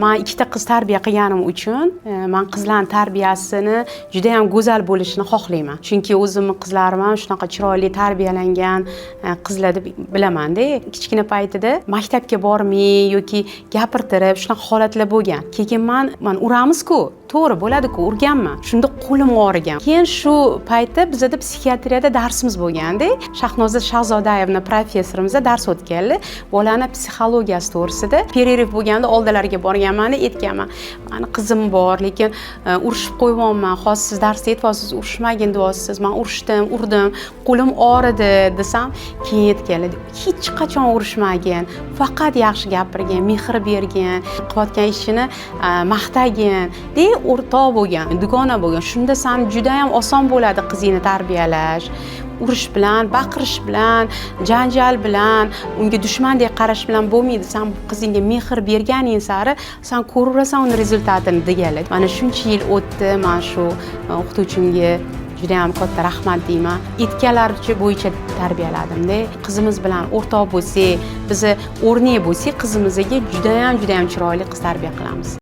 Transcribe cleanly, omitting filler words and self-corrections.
men ikkita qiz tarbiya qilganim uchun men qizlarning tarbiyasini juda ham go'zal bo'lishini xohlayman. Chunki o'zimning qizlarim ham shunaqa chiroyli tarbiyalangan qizlar deb bilaman-da. Kichkina paytida maktabga bormay yoki gapirtirib shunaqa holatlar bo'lgan. Keyin men uramiz-ku, to'g'ri bo'ladi-ku, urganman. Shunda qo'lim og'rigan. Keyin shu paytda bizda psixiatriyada darsimiz bo'lganda, Shahnoza Shahzodayevning professorimiz dars o'tganlar. Bolani psixologiyasi to'g'risida pereriv bo'lganda oldilariga borganman, aytganman. Mani qizim bor, lekin urishib qo'yganman. Hozir siz darsda aytyapsiz, urishmagin deyapsiz. Men urdim, qo'lim og'ridi desam, keyin aytganlar, hech qachon urishmagin, faqat yaxshi gapirgin, mehr bergin, qilayotgan ishini maqtagin, deb o'rtoq bo'lgan, dugona bo'lgan. Shunda san juda ham oson bo'ladi qizingni tarbiyalash. Urish bilan, baqirish bilan, janjal bilan, unga dushmandek qarash bilan bo'lmaydi. Sen qizingga mehr berganing sari sen ko'raverasan uni rezultatini deganlar. Mana shuncha yil o'tdi, men shu o'qituvchimga juda ham katta rahmat deyman. Aytganlaricha bo'yicha tarbiyaladim-da. Qizimiz bilan o'rtoq bo'lsak, biz o'rnak bo'lsak, qizimizga juda ham chiroyli qiz tarbiya qilamiz.